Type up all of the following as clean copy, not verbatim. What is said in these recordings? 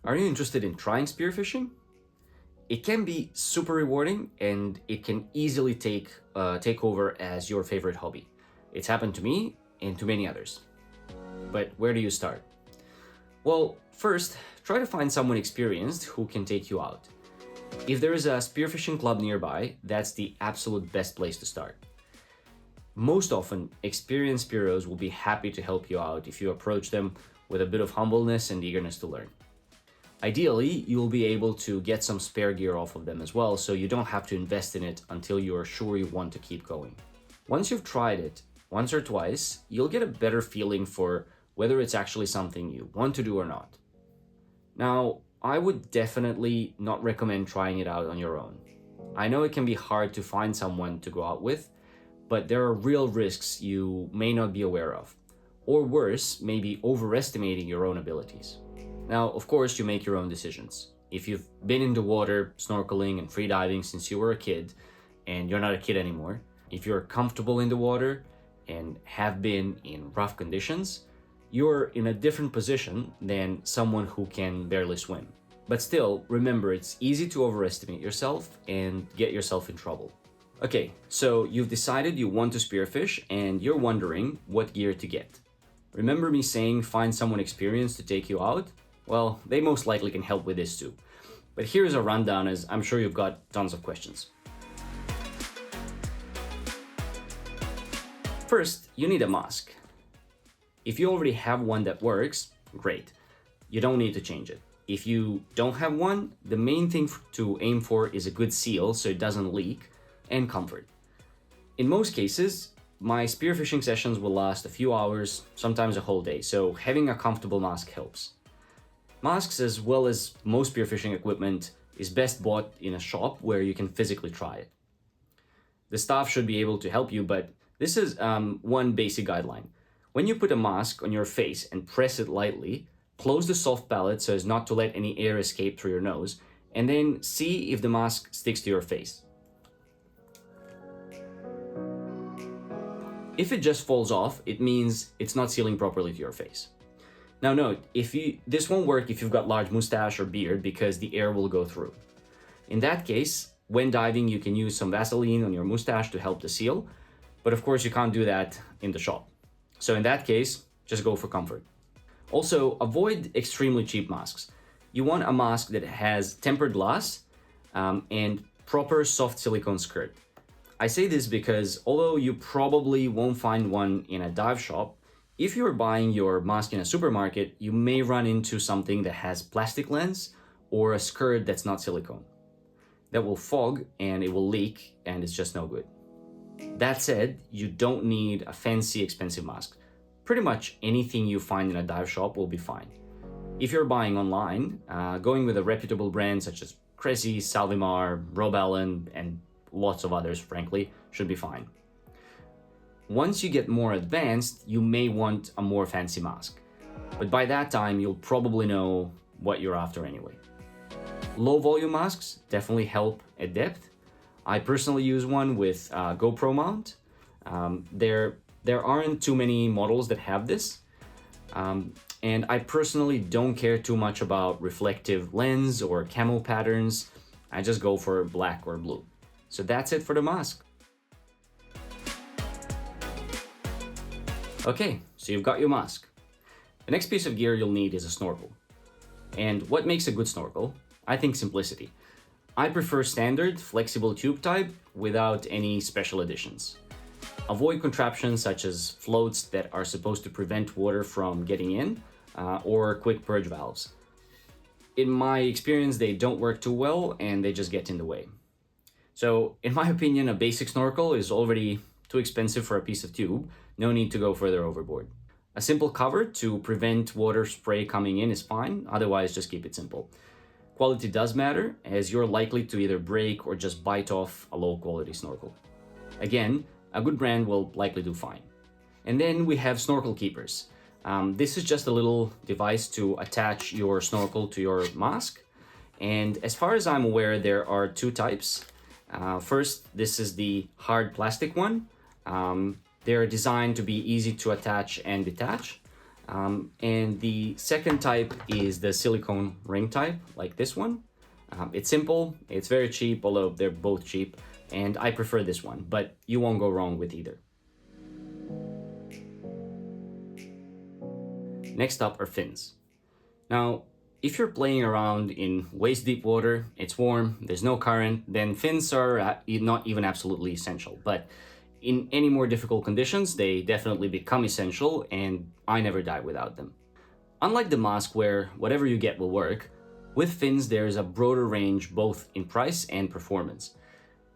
Are you interested in trying spearfishing? It can be super rewarding and it can easily take over as your favorite hobby. It's happened to me and to many others. But where do you start? Well, first, try to find someone experienced who can take you out. If there is a spearfishing club nearby, that's the absolute best place to start. Most often, experienced spearos will be happy to help you out if you approach them with a bit of humbleness and eagerness to learn. Ideally, you'll be able to get some spare gear off of them as well, so you don't have to invest in it until you are sure you want to keep going. Once you've tried it, once or twice, you'll get a better feeling for whether it's actually something you want to do or not. Now, I would definitely not recommend trying it out on your own. I know it can be hard to find someone to go out with, but there are real risks you may not be aware of. Or worse, maybe overestimating your own abilities. Now, of course, you make your own decisions. If you've been in the water, snorkeling and freediving since you were a kid, and you're not a kid anymore, if you're comfortable in the water and have been in rough conditions, you're in a different position than someone who can barely swim. But still, remember, it's easy to overestimate yourself and get yourself in trouble. Okay, so you've decided you want to spearfish and you're wondering what gear to get. Remember me saying find someone experienced to take you out? Well, they most likely can help with this too. But here's a rundown, as I'm sure you've got tons of questions. First, you need a mask. If you already have one that works, great. You don't need to change it. If you don't have one, the main thing to aim for is a good seal so it doesn't leak, and comfort. In most cases, my spearfishing sessions will last a few hours, sometimes a whole day, so having a comfortable mask helps. Masks, as well as most spearfishing equipment, is best bought in a shop where you can physically try it. The staff should be able to help you, but this is one basic guideline. When you put a mask on your face and press it lightly, close the soft palate so as not to let any air escape through your nose, and then see if the mask sticks to your face. If it just falls off, it means it's not sealing properly to your face. Now note, this won't work if you've got large mustache or beard because the air will go through. In that case, when diving, you can use some Vaseline on your mustache to help the seal, but of course you can't do that in the shop. So in that case, just go for comfort. Also, avoid extremely cheap masks. You want a mask that has tempered glass and proper soft silicone skirt. I say this because although you probably won't find one in a dive shop, if you're buying your mask in a supermarket, you may run into something that has plastic lens or a skirt that's not silicone. That will fog and it will leak and it's just no good. That said, you don't need a fancy, expensive mask. Pretty much anything you find in a dive shop will be fine. If you're buying online, going with a reputable brand such as Cressy, Salvimar, Rob Allen, and lots of others, frankly, should be fine. Once you get more advanced, you may want a more fancy mask. But by that time, you'll probably know what you're after anyway. Low volume masks definitely help at depth. I personally use one with GoPro mount. There aren't too many models that have this. And I personally don't care too much about reflective lens or camo patterns. I just go for black or blue. So that's it for the mask. Okay, so you've got your mask. The next piece of gear you'll need is a snorkel. And what makes a good snorkel? I think simplicity. I prefer standard, flexible tube type without any special additions. Avoid contraptions such as floats that are supposed to prevent water from getting in, or quick purge valves. In my experience, they don't work too well and they just get in the way. So, in my opinion, a basic snorkel is already too expensive for a piece of tube. No need to go further overboard. A simple cover to prevent water spray coming in is fine, otherwise just keep it simple. Quality does matter, as you're likely to either break or just bite off a low quality snorkel. Again, a good brand will likely do fine. And then we have snorkel keepers. This is just a little device to attach your snorkel to your mask. And as far as I'm aware, there are two types. First, this is the hard plastic one. They're designed to be easy to attach and detach. And the second type is the silicone ring type, like this one. It's simple, it's very cheap, although they're both cheap, and I prefer this one, but you won't go wrong with either. Next up are fins. Now, if you're playing around in waist deep water, it's warm, there's no current, then fins are not even absolutely essential. But in any more difficult conditions, they definitely become essential, and I never die without them. Unlike the mask where whatever you get will work, with fins there's a broader range both in price and performance.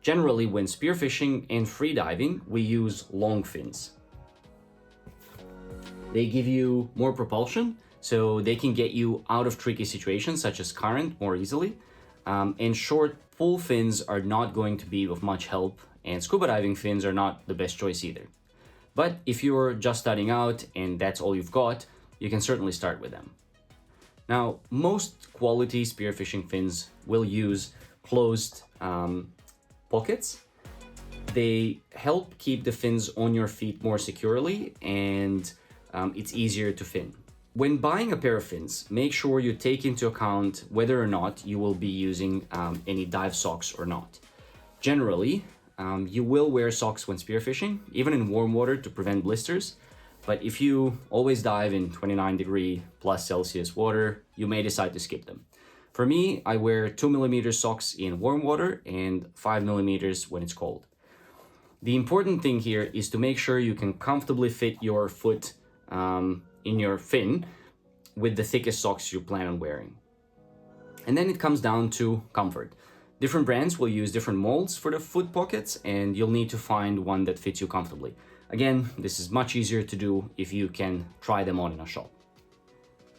Generally, when spearfishing and freediving, we use long fins. They give you more propulsion, so they can get you out of tricky situations such as current more easily. And short pull fins are not going to be of much help, and scuba diving fins are not the best choice either. But if you're just starting out and that's all you've got, you can certainly start with them. Now, most quality spearfishing fins will use closed pockets. They help keep the fins on your feet more securely, and it's easier to fin. When buying a pair of fins, make sure you take into account whether or not you will be using any dive socks or not. Generally, you will wear socks when spearfishing, even in warm water to prevent blisters. But if you always dive in 29 plus Celsius water, you may decide to skip them. For me, I wear 2mm socks in warm water and 5mm when it's cold. The important thing here is to make sure you can comfortably fit your foot in your fin with the thickest socks you plan on wearing. And then it comes down to comfort. Different brands will use different molds for the foot pockets, and you'll need to find one that fits you comfortably. Again, this is much easier to do if you can try them on in a shop.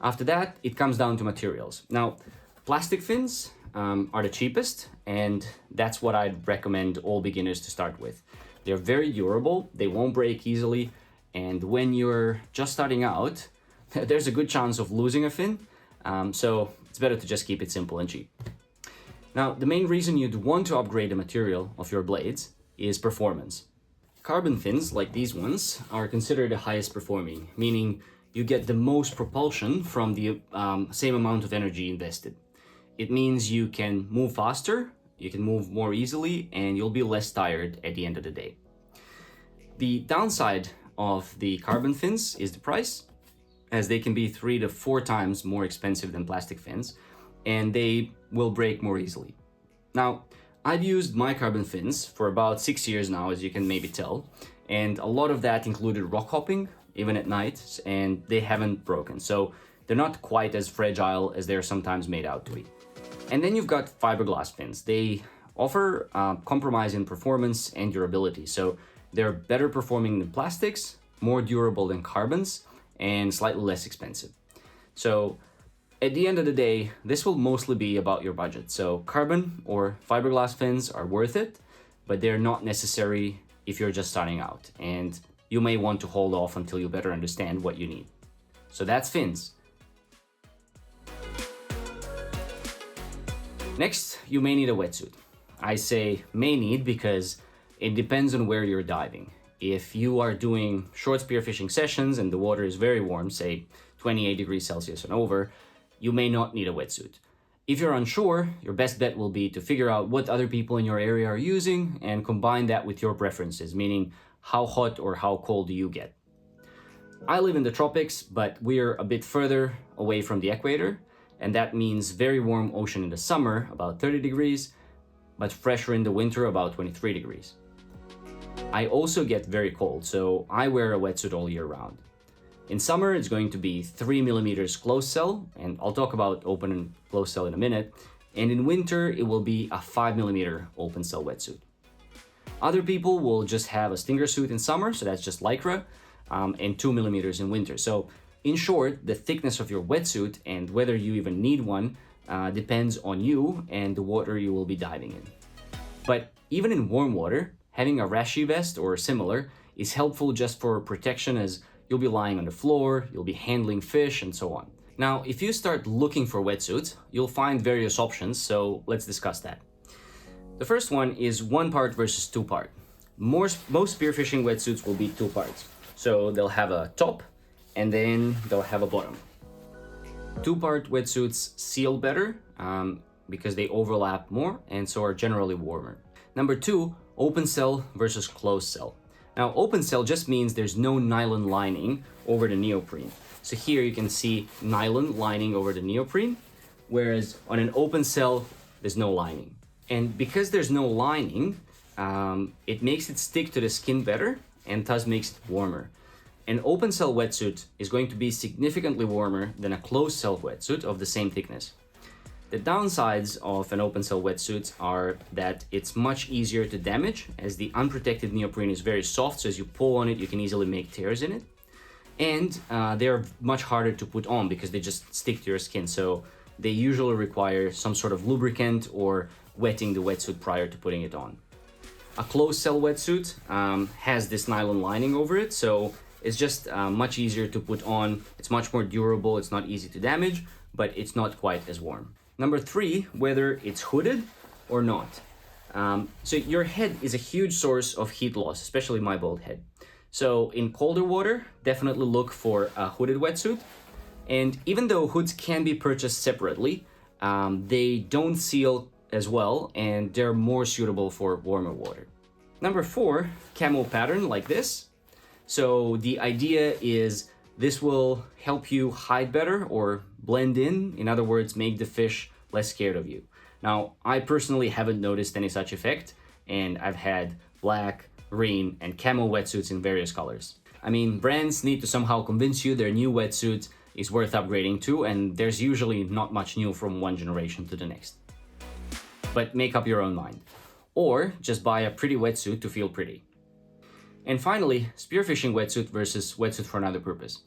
After that, it comes down to materials. Now, plastic fins are the cheapest, and that's what I'd recommend all beginners to start with. They're very durable, they won't break easily, and when you're just starting out, there's a good chance of losing a fin, so it's better to just keep it simple and cheap. Now, the main reason you'd want to upgrade the material of your blades is performance. Carbon fins, like these ones, are considered the highest performing, meaning you get the most propulsion from the same amount of energy invested. It means you can move faster, you can move more easily, and you'll be less tired at the end of the day. The downside of the carbon fins is the price, as they can be 3 to 4 times more expensive than plastic fins, and they will break more easily. Now, I've used my carbon fins for about 6 years now, as you can maybe tell, and a lot of that included rock hopping, even at night, and they haven't broken, so they're not quite as fragile as they're sometimes made out to be. And then you've got fiberglass fins. They offer compromise in performance and durability, so they're better performing than plastics, more durable than carbons, and slightly less expensive. So at the end of the day, this will mostly be about your budget. So carbon or fiberglass fins are worth it, but they're not necessary if you're just starting out, and you may want to hold off until you better understand what you need. So that's fins. Next, you may need a wetsuit. I say may need because it depends on where you're diving. If you are doing short spearfishing sessions and the water is very warm, say 28 degrees Celsius and over, you may not need a wetsuit. If you're unsure, your best bet will be to figure out what other people in your area are using and combine that with your preferences, meaning how hot or how cold do you get. I live in the tropics, but we're a bit further away from the equator, and that means very warm ocean in the summer, about 30 degrees, but fresher in the winter, about 23 degrees. I also get very cold, so I wear a wetsuit all year round. In summer, it's going to be 3mm closed cell, and I'll talk about open and closed cell in a minute. And in winter, it will be a 5mm open cell wetsuit. Other people will just have a stinger suit in summer, so that's just Lycra, and 2mm in winter. So in short, the thickness of your wetsuit and whether you even need one depends on you and the water you will be diving in. But even in warm water, having a rashi vest or similar is helpful just for protection, as you'll be lying on the floor, you'll be handling fish, and so on. Now, if you start looking for wetsuits, you'll find various options, so let's discuss that. The first one is 1 part versus 2 part. Most spearfishing wetsuits will be 2 parts. So they'll have a top and then they'll have a bottom. Two-part wetsuits seal better because they overlap more and so are generally warmer. Number 2, open cell versus closed cell. Now, open cell just means there's no nylon lining over the neoprene. So here you can see nylon lining over the neoprene, whereas on an open cell, there's no lining. And because there's no lining, it makes it stick to the skin better and thus makes it warmer. An open cell wetsuit is going to be significantly warmer than a closed cell wetsuit of the same thickness. The downsides of an open cell wetsuit are that it's much easier to damage, as the unprotected neoprene is very soft, so as you pull on it, you can easily make tears in it. And they're much harder to put on because they just stick to your skin, so they usually require some sort of lubricant or wetting the wetsuit prior to putting it on. A closed cell wetsuit has this nylon lining over it, so it's just much easier to put on. It's much more durable, it's not easy to damage, but it's not quite as warm. Number 3, whether it's hooded or not. So your head is a huge source of heat loss, especially my bald head. So in colder water, definitely look for a hooded wetsuit. And even though hoods can be purchased separately, they don't seal as well and they're more suitable for warmer water. Number 4, camo pattern like this. So the idea is this will help you hide better or blend in other words, make the fish less scared of you. Now, I personally haven't noticed any such effect, and I've had black, green, and camo wetsuits in various colors. I mean, brands need to somehow convince you their new wetsuit is worth upgrading to, and there's usually not much new from one generation to the next. But make up your own mind. Or just buy a pretty wetsuit to feel pretty. And finally, spearfishing wetsuit versus wetsuit for another purpose.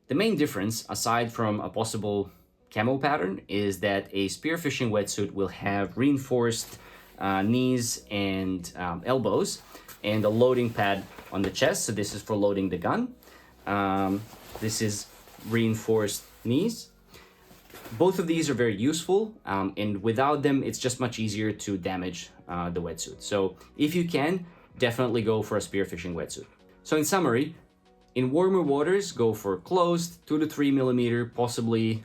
The main difference, aside from a possible camo pattern, is that a spearfishing wetsuit will have reinforced knees and elbows and a loading pad on the chest. So this is for loading the gun. This is reinforced knees. Both of these are very useful, and without them, it's just much easier to damage the wetsuit. So if you can, definitely go for a spearfishing wetsuit. So in summary, in warmer waters, go for closed, 2 to 3 millimeter, possibly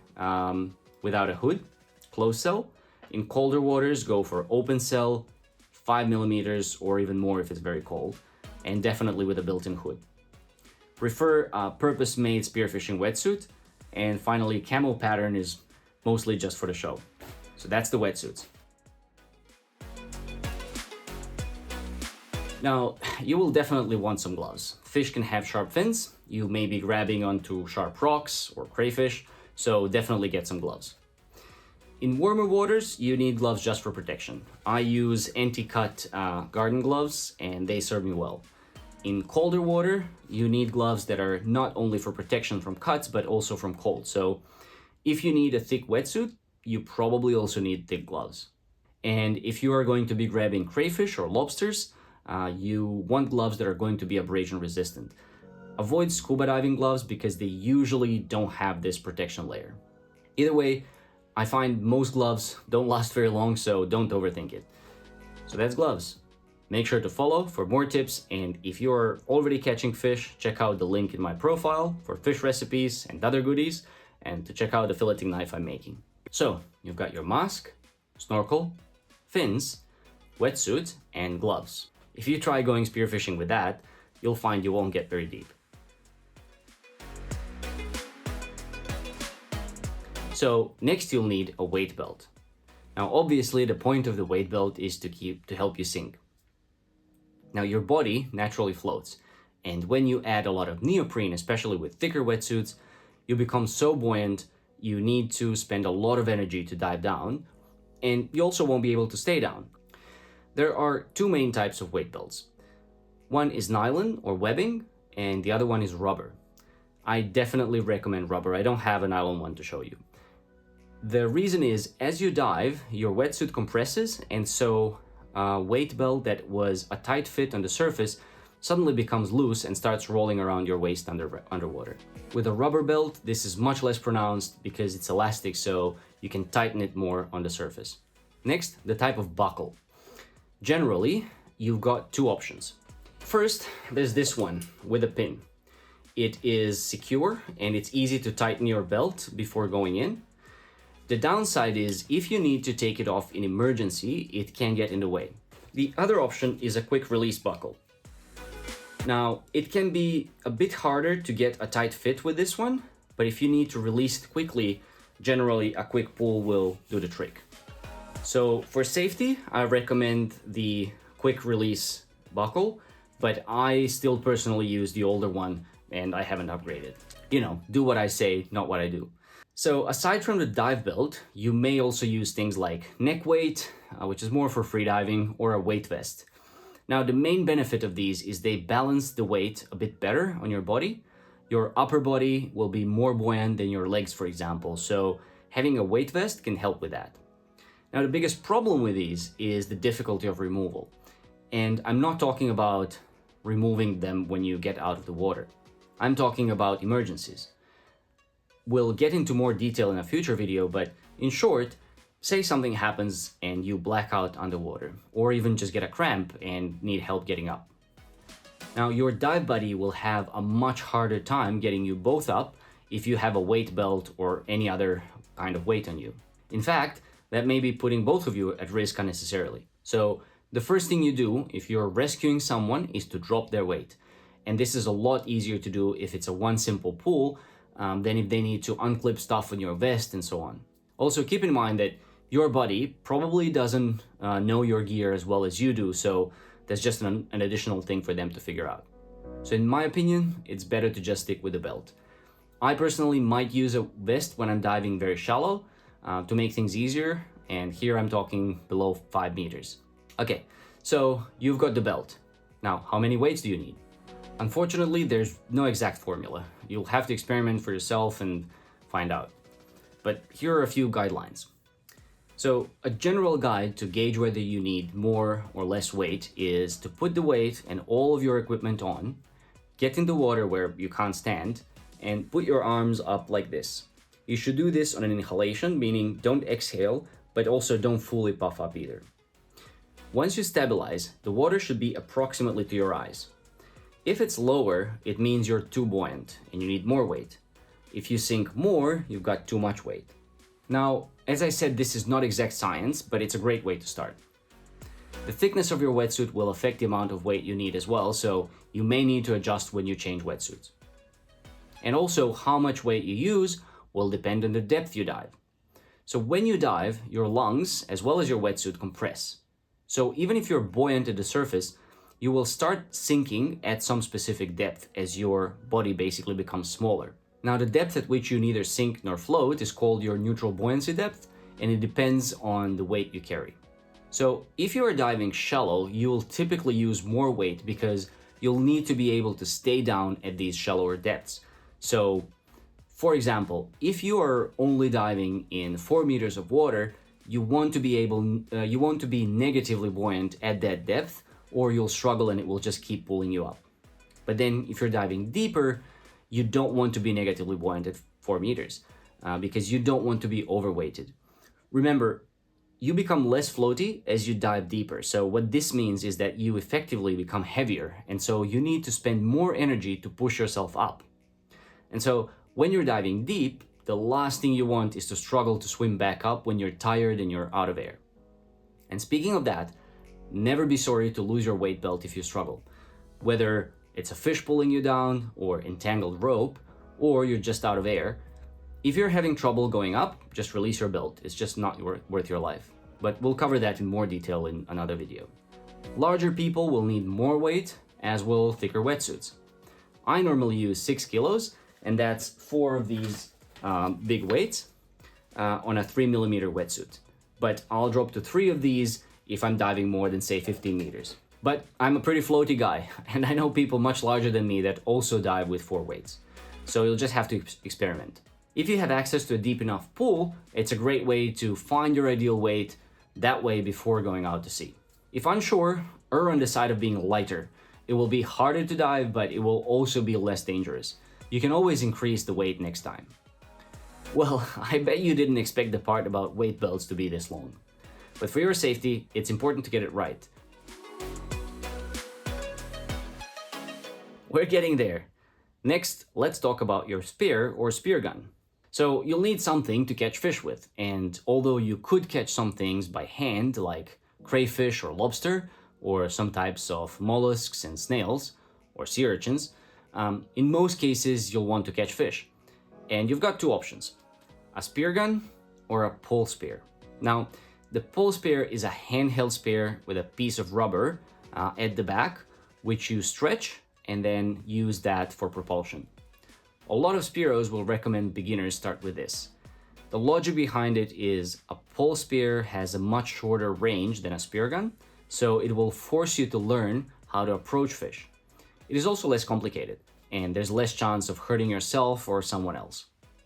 without a hood, closed cell. In colder waters, go for open cell, 5 millimeters, or even more if it's very cold, and definitely with a built-in hood. Prefer a purpose-made spearfishing wetsuit, and finally, camo pattern is mostly just for the show. So that's the wetsuits. Now, you will definitely want some gloves. Fish can have sharp fins, you may be grabbing onto sharp rocks or crayfish, so definitely get some gloves. In warmer waters, you need gloves just for protection. I use anti-cut garden gloves and they serve me well. In colder water, you need gloves that are not only for protection from cuts, but also from cold. So if you need a thick wetsuit, you probably also need thick gloves. And if you are going to be grabbing crayfish or lobsters, you want gloves that are going to be abrasion resistant. Avoid scuba diving gloves because they usually don't have this protection layer. Either way, I find most gloves don't last very long, so don't overthink it. So that's gloves. Make sure to follow for more tips, and if you're already catching fish, check out the link in my profile for fish recipes and other goodies, and to check out the filleting knife I'm making. So, you've got your mask, snorkel, fins, wetsuit, and gloves. If you try going spearfishing with that, you'll find you won't get very deep. So next you'll need a weight belt. Now obviously the point of the weight belt is to help you sink. Now your body naturally floats, and when you add a lot of neoprene, especially with thicker wetsuits, you become so buoyant you need to spend a lot of energy to dive down, and you also won't be able to stay down. There are two main types of weight belts. One is nylon or webbing, and the other one is rubber. I definitely recommend rubber. I don't have a nylon one to show you. The reason is, as you dive, your wetsuit compresses, and so a weight belt that was a tight fit on the surface suddenly becomes loose and starts rolling around your waist underwater. With a rubber belt, this is much less pronounced because it's elastic, so you can tighten it more on the surface. Next, the type of buckle. Generally, you've got two options. First, there's this one with a pin. it is secure and it's easy to tighten your belt before going in. The downside is if you need to take it off in emergency, it can get in the way. The other option is a quick release buckle. Now, it can be a bit harder to get a tight fit with this one, but if you need to release it quickly, generally a quick pull will do the trick. So for safety, I recommend the quick release buckle, but I still personally use the older one and I haven't upgraded. You know, do what I say, not what I do. So aside from the dive belt, you may also use things like neck weight, which is more for freediving, or a weight vest. Now, the main benefit of these is they balance the weight a bit better on your body. Your upper body will be more buoyant than your legs, for example, so having a weight vest can help with that. Now, the biggest problem with these is the difficulty of removal. And I'm not talking about removing them when you get out of the water. I'm talking about emergencies. We'll get into more detail in a future video, but in short, say something happens and you black out underwater, or even just get a cramp and need help getting up. Now, your dive buddy will have a much harder time getting you both up if you have a weight belt or any other kind of weight on you. In fact, that may be putting both of you at risk unnecessarily. So the first thing you do if you're rescuing someone is to drop their weight. And this is a lot easier to do if it's a one simple pull than if they need to unclip stuff on your vest and so on. Also, keep in mind that your buddy probably doesn't know your gear as well as you do, so that's just an additional thing for them to figure out. So in my opinion, it's better to just stick with the belt. I personally might use a vest when I'm diving very shallow to make things easier, and here I'm talking below 5 meters. Okay, so you've got the belt. Now, how many weights do you need? Unfortunately, there's no exact formula. You'll have to experiment for yourself and find out. But here are a few guidelines. So a general guide to gauge whether you need more or less weight is to put the weight and all of your equipment on, get in the water where you can't stand, and put your arms up like this. You should do this on an inhalation, meaning don't exhale, but also don't fully puff up either. Once you stabilize, the water should be approximately to your eyes. If it's lower, it means you're too buoyant and you need more weight. If you sink more, you've got too much weight. Now, as I said, this is not exact science, but it's a great way to start. The thickness of your wetsuit will affect the amount of weight you need as well, so you may need to adjust when you change wetsuits. And also, how much weight you use will depend on the depth you dive. So when you dive, your lungs, as well as your wetsuit, compress. So even if you're buoyant at the surface, you will start sinking at some specific depth as your body basically becomes smaller. Now, the depth at which you neither sink nor float is called your neutral buoyancy depth, and it depends on the weight you carry. So if you are diving shallow, you will typically use more weight because you'll need to be able to stay down at these shallower depths. So, for example, if you are only diving in 4 meters of water, you want to be negatively buoyant at that depth, or you'll struggle and it will just keep pulling you up. But then if you're diving deeper, you don't want to be negatively buoyant at 4 meters because you don't want to be overweighted. Remember, you become less floaty as you dive deeper. So what this means is that you effectively become heavier, and so you need to spend more energy to push yourself up. And so when you're diving deep, the last thing you want is to struggle to swim back up when you're tired and you're out of air. And speaking of that, never be sorry to lose your weight belt if you struggle. Whether it's a fish pulling you down, or entangled rope, or you're just out of air, if you're having trouble going up, just release your belt. It's just not worth your life. But we'll cover that in more detail in another video. Larger people will need more weight, as will thicker wetsuits. I normally use 6 kilos, and that's 4 of these big weights on a 3mm wetsuit. But I'll drop to 3 of these if I'm diving more than, say, 15 meters. But I'm a pretty floaty guy, and I know people much larger than me that also dive with 4 weights. So you'll just have to experiment. If you have access to a deep enough pool, it's a great way to find your ideal weight that way before going out to sea. If unsure, err on the side of being lighter. It will be harder to dive, but it will also be less dangerous. You can always increase the weight next time. Well, I bet you didn't expect the part about weight belts to be this long. But for your safety, it's important to get it right. We're getting there. Next, let's talk about your spear or spear gun. So you'll need something to catch fish with, and although you could catch some things by hand like crayfish or lobster, or some types of mollusks and snails, or sea urchins, in most cases you'll want to catch fish. And you've got two options, a spear gun or a pole spear. Now, the pole spear is a handheld spear with a piece of rubber at the back, which you stretch and then use that for propulsion. A lot of spearos will recommend beginners start with this. The logic behind it is a pole spear has a much shorter range than a spear gun, so it will force you to learn how to approach fish. It is also less complicated, and there's less chance of hurting yourself or someone else.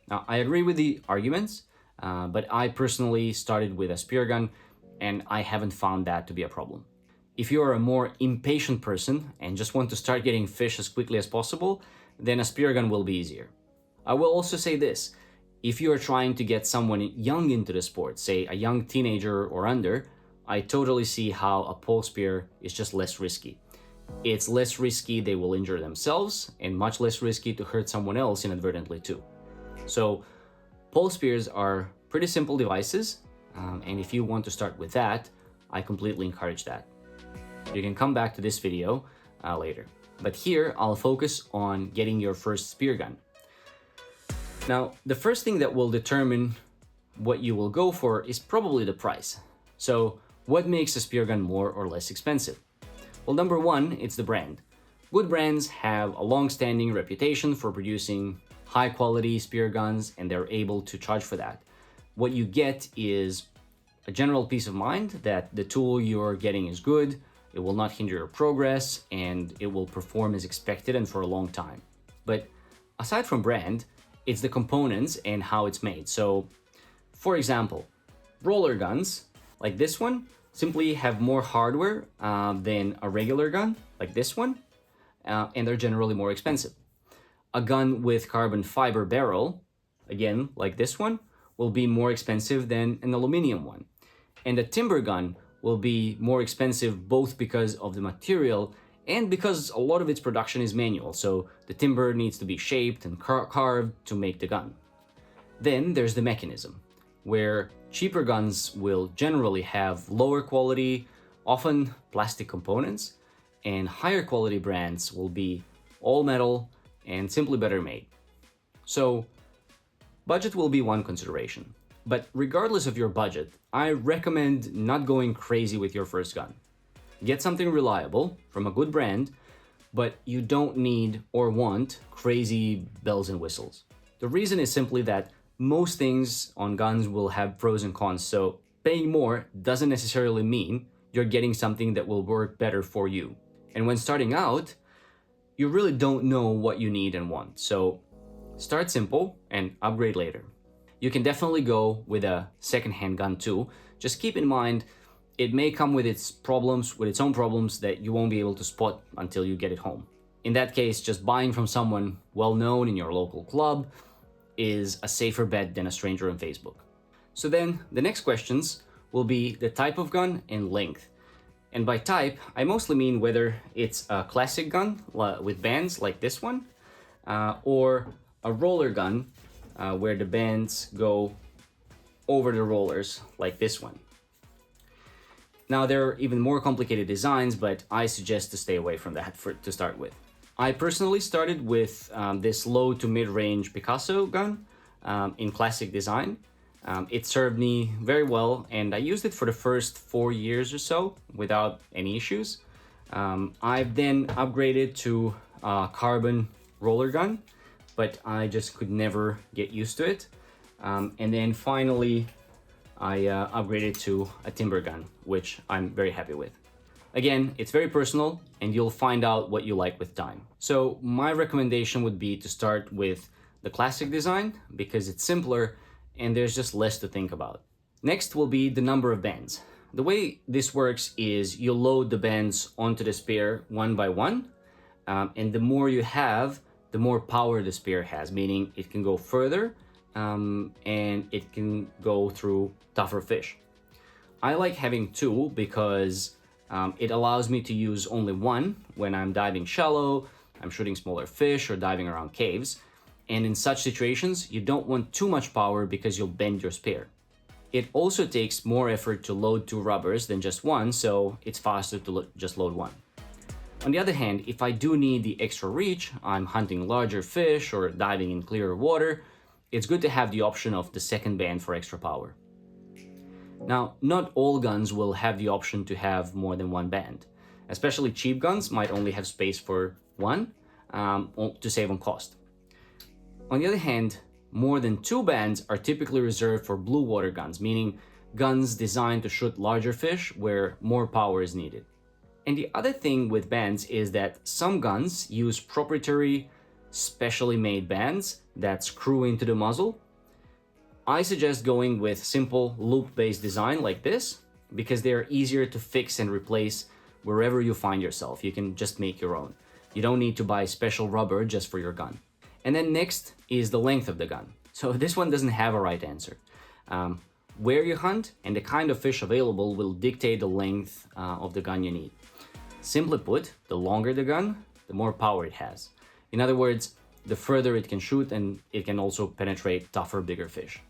Now, I agree with the arguments, but I personally started with a spear gun, and I haven't found that to be a problem. If you are a more impatient person and just want to start getting fish as quickly as possible, then a spear gun will be easier. I will also say this, if you are trying to get someone young into the sport, say a young teenager or under, I totally see how a pole spear is just less risky. It's less risky they will injure themselves, and much less risky to hurt someone else inadvertently too. So pole spears are pretty simple devices, and if you want to start with that, I completely encourage that. You can come back to this video later. But here, I'll focus on getting your first spear gun. Now, the first thing that will determine what you will go for is probably the price. So, what makes a spear gun more or less expensive? Well, number one, it's the brand. Good brands have a long-standing reputation for producing high-quality spear guns, and they're able to charge for that. What you get is a general peace of mind that the tool you're getting is good, it will not hinder your progress, and it will perform as expected and for a long time. But aside from brand, it's the components and how it's made. So, for example, roller guns, like this one, simply have more hardware than a regular gun, like this one, and they're generally more expensive. A gun with carbon fiber barrel, again, like this one, will be more expensive than an aluminum one. And a timber gun will be more expensive both because of the material and because a lot of its production is manual, so the timber needs to be shaped and carved to make the gun. Then there's the mechanism, where cheaper guns will generally have lower quality, often plastic components, and higher quality brands will be all metal and simply better made. So, budget will be one consideration. But regardless of your budget, I recommend not going crazy with your first gun. Get something reliable from a good brand, but you don't need or want crazy bells and whistles. The reason is simply that most things on guns will have pros and cons, so paying more doesn't necessarily mean you're getting something that will work better for you. And when starting out, you really don't know what you need and want, so start simple and upgrade later. You can definitely go with a second-hand gun too. Just keep in mind, it may come with its own problems that you won't be able to spot until you get it home. In that case, just buying from someone well-known in your local club is a safer bet than a stranger on Facebook. So then, the next questions will be the type of gun and length. And by type, I mostly mean whether it's a classic gun with bands like this one, or a roller gun where the bands go over the rollers like this one. Now there are even more complicated designs, but I suggest to stay away from that to start with. I personally started with this low to mid-range Picasso gun in classic design. It served me very well, and I used it for the first 4 years or so without any issues. I've then upgraded to a carbon roller gun, but I just could never get used to it. And then finally, I upgraded to a timber gun, which I'm very happy with. Again, it's very personal, and you'll find out what you like with time. So my recommendation would be to start with the classic design because it's simpler and there's just less to think about. Next will be the number of bands. The way this works is you load the bands onto the spear one by one, and the more you have, the more power the spear has, meaning it can go further and it can go through tougher fish. I like having two because it allows me to use only one when I'm diving shallow, I'm shooting smaller fish or diving around caves. And in such situations, you don't want too much power because you'll bend your spear. It also takes more effort to load 2 rubbers than just one, so it's faster to just load one. On the other hand, if I do need the extra reach, I'm hunting larger fish or diving in clearer water, it's good to have the option of the second band for extra power. Now, not all guns will have the option to have more than one band. Especially cheap guns might only have space for one to save on cost. On the other hand, more than 2 bands are typically reserved for blue water guns, meaning guns designed to shoot larger fish where more power is needed. And the other thing with bands is that some guns use proprietary, specially made bands that screw into the muzzle. I suggest going with simple loop-based design like this because they are easier to fix and replace wherever you find yourself. You can just make your own. You don't need to buy special rubber just for your gun. And then next is the length of the gun. So this one doesn't have a right answer. Where you hunt and the kind of fish available will dictate the length of the gun you need. Simply put, the longer the gun, the more power it has. In other words, the further it can shoot and it can also penetrate tougher, bigger fish.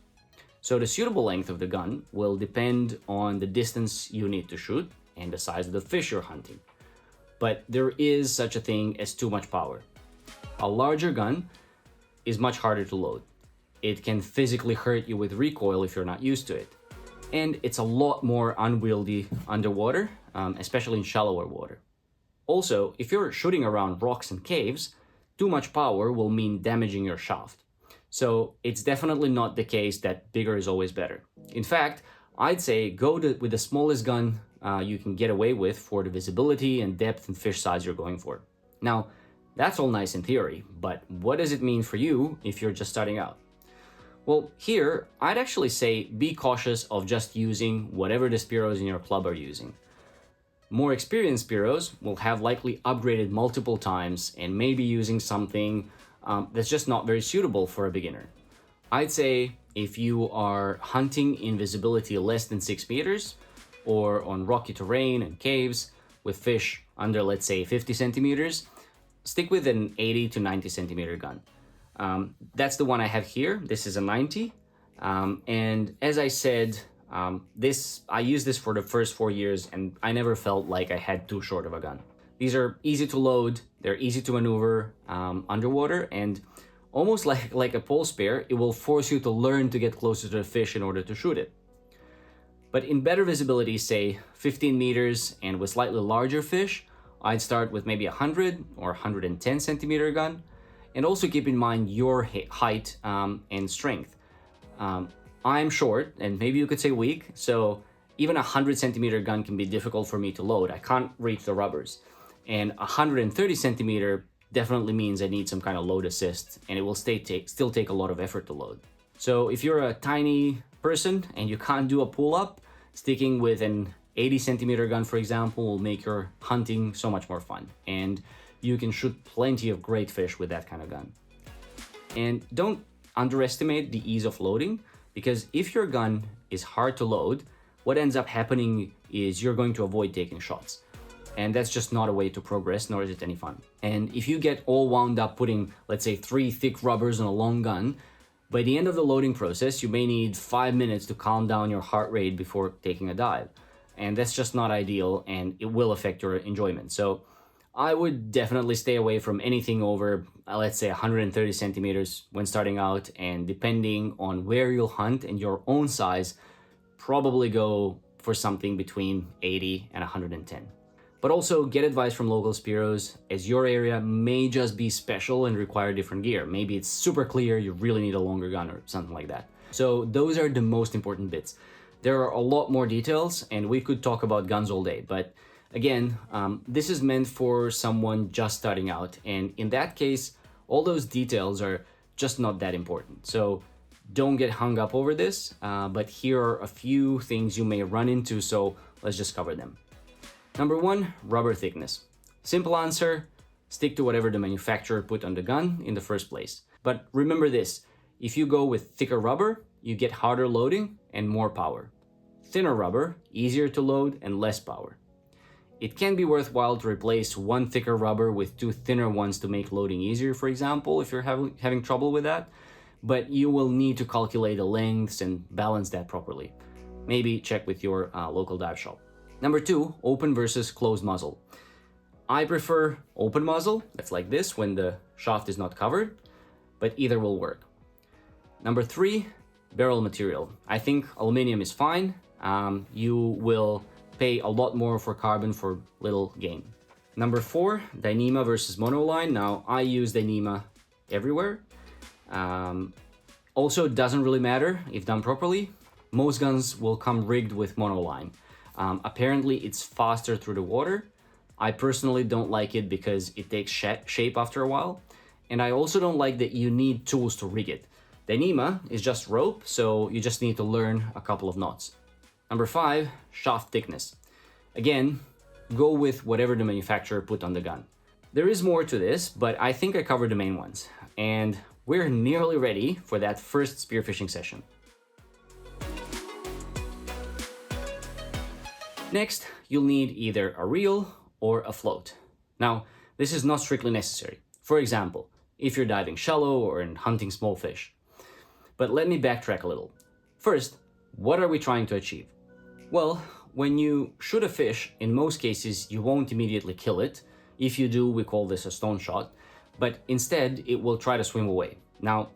So the suitable length of the gun will depend on the distance you need to shoot and the size of the fish you're hunting. But there is such a thing as too much power. A larger gun is much harder to load. It can physically hurt you with recoil if you're not used to it. And it's a lot more unwieldy underwater, especially in shallower water. Also, if you're shooting around rocks and caves, too much power will mean damaging your shaft. So it's definitely not the case that bigger is always better. In fact, I'd say go with the smallest gun you can get away with for the visibility and depth and fish size you're going for. Now, that's all nice in theory, but what does it mean for you if you're just starting out? Well, here, I'd actually say be cautious of just using whatever the Spearos in your club are using. More experienced Spearos will have likely upgraded multiple times and may be using something that's just not very suitable for a beginner. I'd say if you are hunting in visibility less than 6 meters or on rocky terrain and caves with fish under, let's say, 50 centimeters, stick with an 80 to 90 centimeter gun. That's the one I have here. This is a 90. And as I said, I used this for the first 4 years and I never felt like I had too short of a gun. These are easy to load, they're easy to maneuver underwater, and almost like a pole spear, it will force you to learn to get closer to the fish in order to shoot it. But in better visibility, say 15 meters and with slightly larger fish, I'd start with maybe 100 or 110 centimeter gun, and also keep in mind your height and strength. I'm short, and maybe you could say weak, so even a 100 centimeter gun can be difficult for me to load. I can't reach the rubbers. And 130 centimeter definitely means I need some kind of load assist, and it will still take a lot of effort to load. So if you're a tiny person and you can't do a pull-up, sticking with an 80 centimeter gun, for example, will make your hunting so much more fun. And you can shoot plenty of great fish with that kind of gun. And don't underestimate the ease of loading, because if your gun is hard to load, what ends up happening is you're going to avoid taking shots. And that's just not a way to progress, nor is it any fun. And if you get all wound up putting, let's say, 3 thick rubbers on a long gun, by the end of the loading process, you may need 5 minutes to calm down your heart rate before taking a dive. And that's just not ideal, and it will affect your enjoyment. So I would definitely stay away from anything over, let's say, 130 centimeters when starting out, and depending on where you'll hunt and your own size, probably go for something between 80 and 110. But also get advice from local Spearos, as your area may just be special and require different gear. Maybe it's super clear, you really need a longer gun or something like that. So those are the most important bits. There are a lot more details, and we could talk about guns all day, but again, this is meant for someone just starting out, and in that case, all those details are just not that important. So don't get hung up over this, but here are a few things you may run into, so let's just cover them. Number 1, rubber thickness. Simple answer, stick to whatever the manufacturer put on the gun in the first place. But remember this, if you go with thicker rubber, you get harder loading and more power. Thinner rubber, easier to load and less power. It can be worthwhile to replace one thicker rubber with two thinner ones to make loading easier, for example, if you're having trouble with that, but you will need to calculate the lengths and balance that properly. Maybe check with your local dive shop. Number 2, open versus closed muzzle. I prefer open muzzle, that's like this when the shaft is not covered, but either will work. Number 3, barrel material. I think aluminum is fine. You will pay a lot more for carbon for little gain. Number 4, Dyneema versus monoline. Now, I use Dyneema everywhere. Also, it doesn't really matter if done properly. Most guns will come rigged with monoline. Apparently, it's faster through the water. I personally don't like it because it takes shape after a while. And I also don't like that you need tools to rig it. Dyneema is just rope, so you just need to learn a couple of knots. Number 5, shaft thickness. Again, go with whatever the manufacturer put on the gun. There is more to this, but I think I covered the main ones. And we're nearly ready for that first spearfishing session. Next, you'll need either a reel or a float. Now, this is not strictly necessary. For example, if you're diving shallow or in hunting small fish. But let me backtrack a little. First, what are we trying to achieve? Well, when you shoot a fish, in most cases, you won't immediately kill it. If you do, we call this a stone shot, but instead it will try to swim away. Now,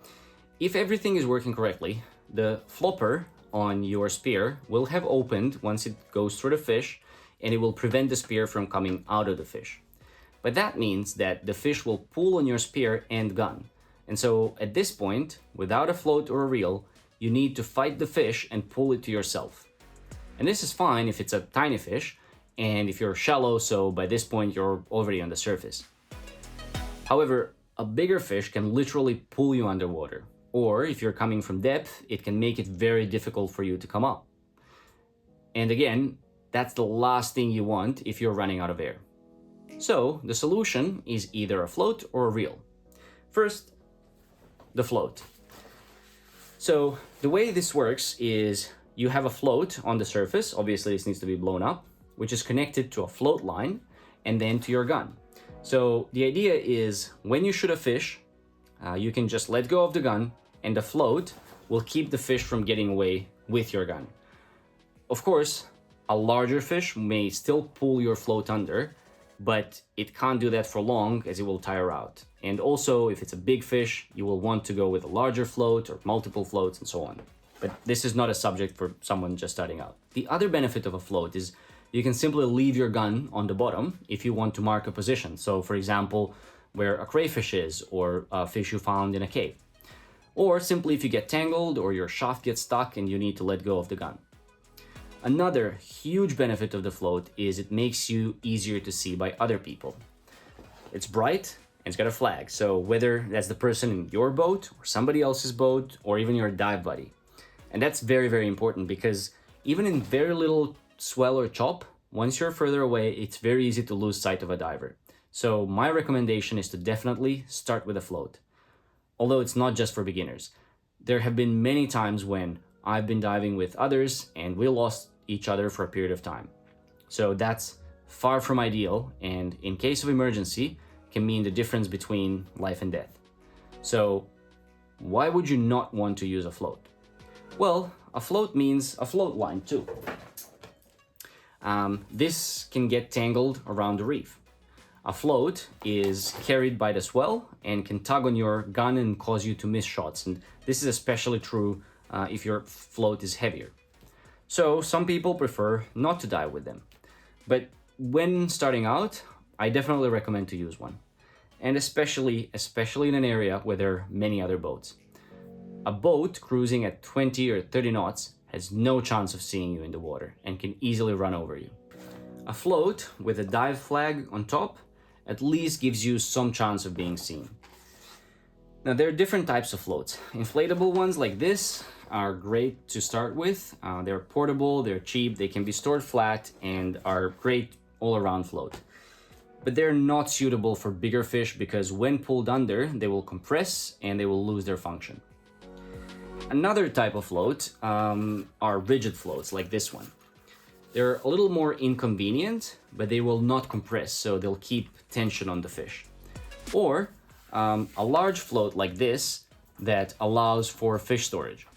if everything is working correctly, the flopper on your spear will have opened once it goes through the fish, and it will prevent the spear from coming out of the fish. But that means that the fish will pull on your spear and gun. And so at this point, without a float or a reel, you need to fight the fish and pull it to yourself. And this is fine if it's a tiny fish, and if you're shallow, so by this point you're already on the surface. However, a bigger fish can literally pull you underwater, or if you're coming from depth, it can make it very difficult for you to come up. And again, that's the last thing you want if you're running out of air. So the solution is either a float or a reel. First, the float. So the way this works is you have a float on the surface, obviously this needs to be blown up, which is connected to a float line and then to your gun. So the idea is when you shoot a fish, you can just let go of the gun and the float will keep the fish from getting away with your gun. Of course, a larger fish may still pull your float under, but it can't do that for long as it will tire out. And also, if it's a big fish, you will want to go with a larger float or multiple floats and so on. But this is not a subject for someone just starting out. The other benefit of a float is you can simply leave your gun on the bottom if you want to mark a position. So for example, where a crayfish is or a fish you found in a cave. Or simply if you get tangled or your shaft gets stuck and you need to let go of the gun. Another huge benefit of the float is it makes you easier to see by other people. It's bright and it's got a flag, so whether that's the person in your boat or somebody else's boat or even your dive buddy. And that's very, very important because even in very little swell or chop, once you're further away, it's very easy to lose sight of a diver. So my recommendation is to definitely start with a float. Although it's not just for beginners. There have been many times when I've been diving with others and we lost each other for a period of time. So that's far from ideal, and in case of emergency, can mean the difference between life and death. So why would you not want to use a float? Well, a float means a float line too. This can get tangled around the reef. A float is carried by the swell and can tug on your gun and cause you to miss shots. And this is especially true if your float is heavier. So some people prefer not to dive with them. But when starting out, I definitely recommend to use one. And especially in an area where there are many other boats. A boat cruising at 20 or 30 knots has no chance of seeing you in the water and can easily run over you. A float with a dive flag on top at least gives you some chance of being seen. Now there are different types of floats. Inflatable ones like this are great to start with. They're portable, they're cheap, they can be stored flat and are great all-around float. But they're not suitable for bigger fish because when pulled under, they will compress and they will lose their function. Another type of float are rigid floats like this one. They're a little more inconvenient, but they will not compress, so they'll keep tension on the fish. Or a large float like this that allows for fish storage.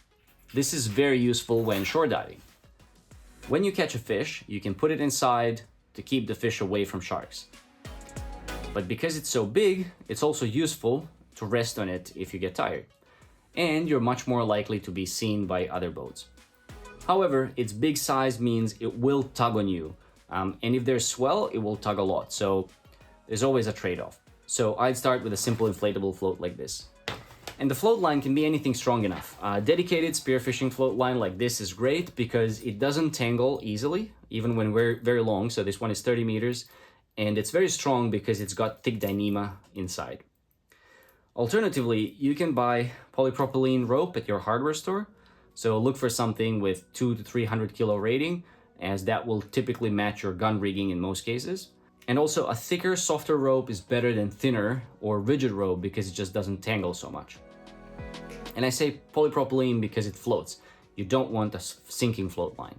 This is very useful when shore diving. When you catch a fish, you can put it inside to keep the fish away from sharks. But because it's so big, it's also useful to rest on it if you get tired. And you're much more likely to be seen by other boats. However, its big size means it will tug on you. And if there's swell, it will tug a lot. So there's always a trade-off. So I'd start with a simple inflatable float like this. And the float line can be anything strong enough. A dedicated spearfishing float line like this is great because it doesn't tangle easily, even when we're very long. So this one is 30 meters. And it's very strong because it's got thick Dyneema inside. Alternatively, you can buy polypropylene rope at your hardware store. So look for something with 200 to 300 kilo rating, as that will typically match your gun rigging in most cases. And also a thicker, softer rope is better than thinner or rigid rope because it just doesn't tangle so much. And I say polypropylene because it floats. You don't want a sinking float line.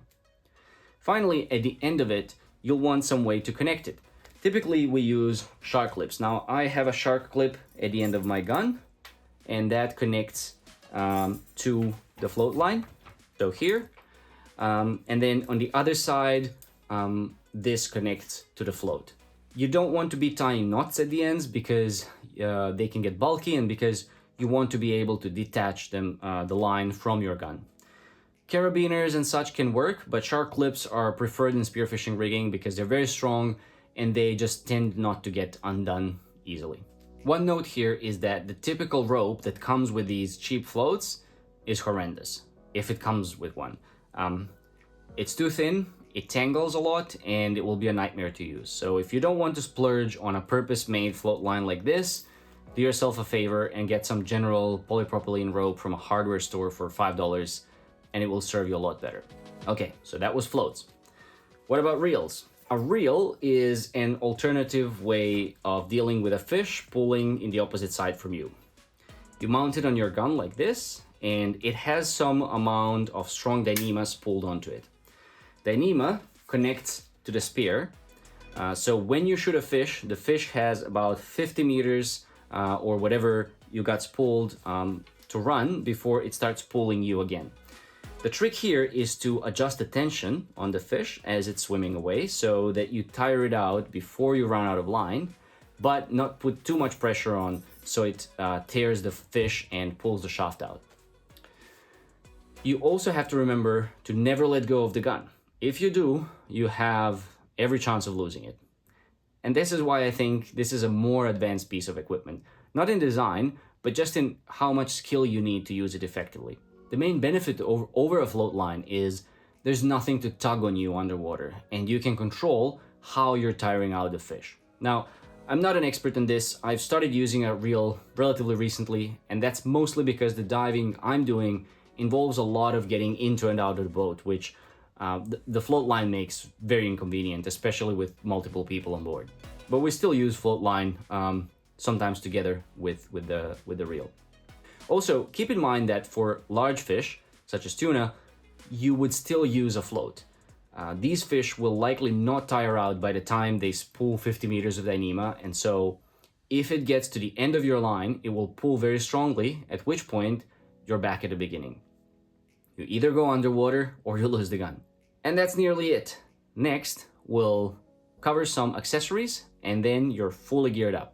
Finally, at the end of it, you'll want some way to connect it. Typically, we use shark clips. Now, I have a shark clip at the end of my gun, and that connects to the float line, so here. And then on the other side, this connects to the float. You don't want to be tying knots at the ends because they can get bulky and because you want to be able to detach them, the line from your gun. Carabiners and such can work, but shark clips are preferred in spearfishing rigging because they're very strong and they just tend not to get undone easily. One note here is that the typical rope that comes with these cheap floats is horrendous, if it comes with one. It's too thin, it tangles a lot, and it will be a nightmare to use. So if you don't want to splurge on a purpose-made float line like this, do yourself a favor and get some general polypropylene rope from a hardware store for $5, and it will serve you a lot better. Okay, so that was floats. What about reels? A reel is an alternative way of dealing with a fish pulling in the opposite side from you. You mount it on your gun like this, and it has some amount of strong Dyneema pulled onto it. Dyneema connects to the spear, so when you shoot a fish, the fish has about 50 meters or whatever you got spooled to run before it starts pulling you again. The trick here is to adjust the tension on the fish as it's swimming away so that you tire it out before you run out of line, but not put too much pressure on so it tears the fish and pulls the shaft out. You also have to remember to never let go of the gun. If you do, you have every chance of losing it. And this is why I think this is a more advanced piece of equipment, not in design, but just in how much skill you need to use it effectively. The main benefit over a float line is there's nothing to tug on you underwater, and you can control how you're tiring out the fish. Now, I'm not an expert in this. I've started using a reel relatively recently, and that's mostly because the diving I'm doing involves a lot of getting into and out of the boat, which the float line makes very inconvenient, especially with multiple people on board. But we still use float line sometimes together with the reel. Also, keep in mind that for large fish, such as tuna, you would still use a float. These fish will likely not tire out by the time they spool 50 meters of Dyneema, and so if it gets to the end of your line, it will pull very strongly, at which point you're back at the beginning. You either go underwater or you lose the gun. And that's nearly it. Next, we'll cover some accessories, and then you're fully geared up.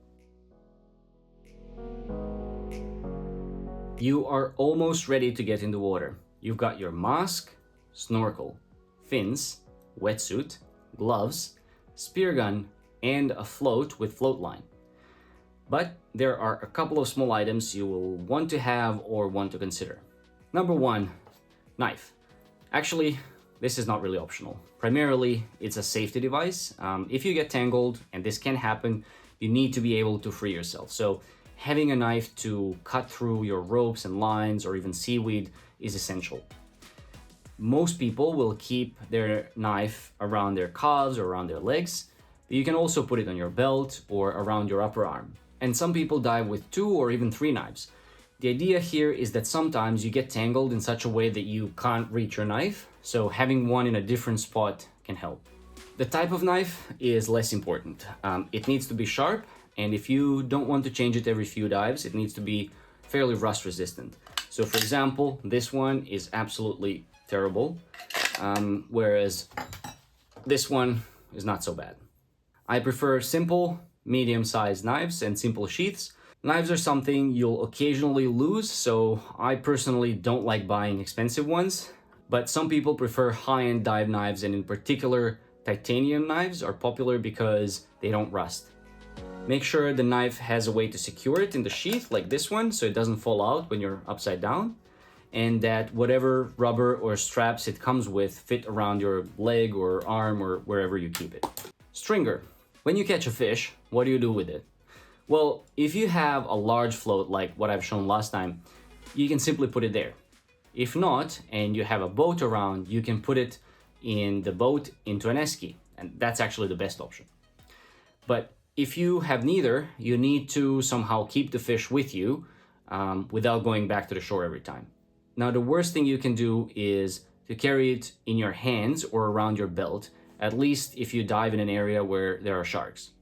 You are almost ready to get in the water. You've got your mask, snorkel, fins, wetsuit, gloves, speargun, and a float with float line. But there are a couple of small items you will want to have or want to consider. Number one, knife. Actually, this is not really optional. Primarily, it's a safety device. If you get tangled, and this can happen, you need to be able to free yourself. So having a knife to cut through your ropes and lines or even seaweed is essential. Most people will keep their knife around their calves or around their legs, but you can also put it on your belt or around your upper arm. And some people dive with 2 or even 3 knives. The idea here is that sometimes you get tangled in such a way that you can't reach your knife, so having one in a different spot can help. The type of knife is less important. It needs to be sharp, and if you don't want to change it every few dives, it needs to be fairly rust resistant. So for example, this one is absolutely terrible, whereas this one is not so bad. I prefer simple, medium-sized knives and simple sheaths. Knives are something you'll occasionally lose, so I personally don't like buying expensive ones, but some people prefer high-end dive knives, and in particular, titanium knives are popular because they don't rust. Make sure the knife has a way to secure it in the sheath like this one so it doesn't fall out when you're upside down, and that whatever rubber or straps it comes with fit around your leg or arm or wherever you keep it. Stringer. When you catch a fish, what do you do with it? Well, if you have a large float like what I've shown last time, you can simply put it there. If not, and you have a boat around, you can put it in the boat into an esky, and that's actually the best option. But if you have neither, you need to somehow keep the fish with you without going back to the shore every time. Now, the worst thing you can do is to carry it in your hands or around your belt, at least if you dive in an area where there are sharks.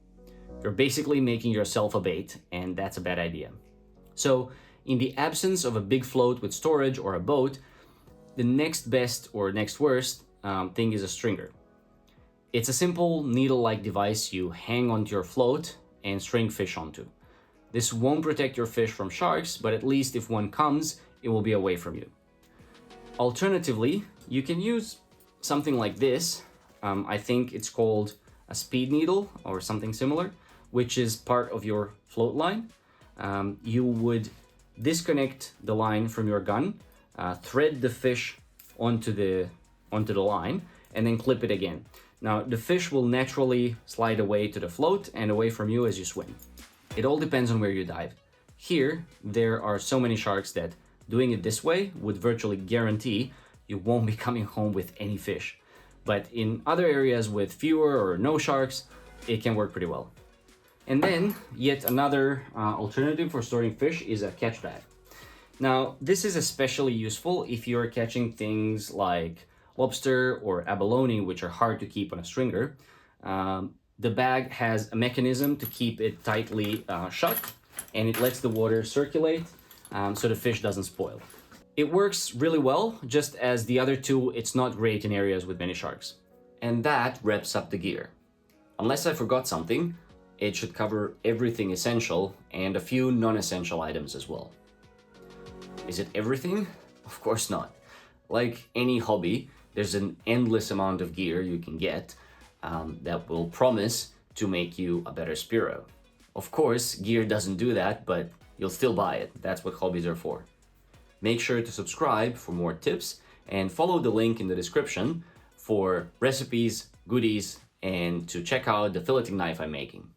You're basically making yourself a bait, and that's a bad idea. So, in the absence of a big float with storage or a boat, the next best or next worst thing is a stringer. It's a simple needle-like device you hang onto your float and string fish onto. This won't protect your fish from sharks, but at least if one comes, it will be away from you. Alternatively, you can use something like this. I think it's called a speed needle or something similar, which is part of your float line. You would disconnect the line from your gun, thread the fish onto the line, and then clip it again. Now, the fish will naturally slide away to the float and away from you as you swim. It all depends on where you dive. Here, there are so many sharks that doing it this way would virtually guarantee you won't be coming home with any fish. But in other areas with fewer or no sharks, it can work pretty well. And then, yet another alternative for storing fish is a catch bag. Now, this is especially useful if you're catching things like lobster or abalone, which are hard to keep on a stringer. The bag has a mechanism to keep it tightly shut, and it lets the water circulate so the fish doesn't spoil. It works really well, just as the other two, it's not great in areas with many sharks. And that wraps up the gear. Unless I forgot something, it should cover everything essential and a few non-essential items as well. Is it everything? Of course not. Like any hobby, there's an endless amount of gear you can get that will promise to make you a better spearo. Of course, gear doesn't do that, but you'll still buy it. That's what hobbies are for. Make sure to subscribe for more tips and follow the link in the description for recipes, goodies, and to check out the filleting knife I'm making.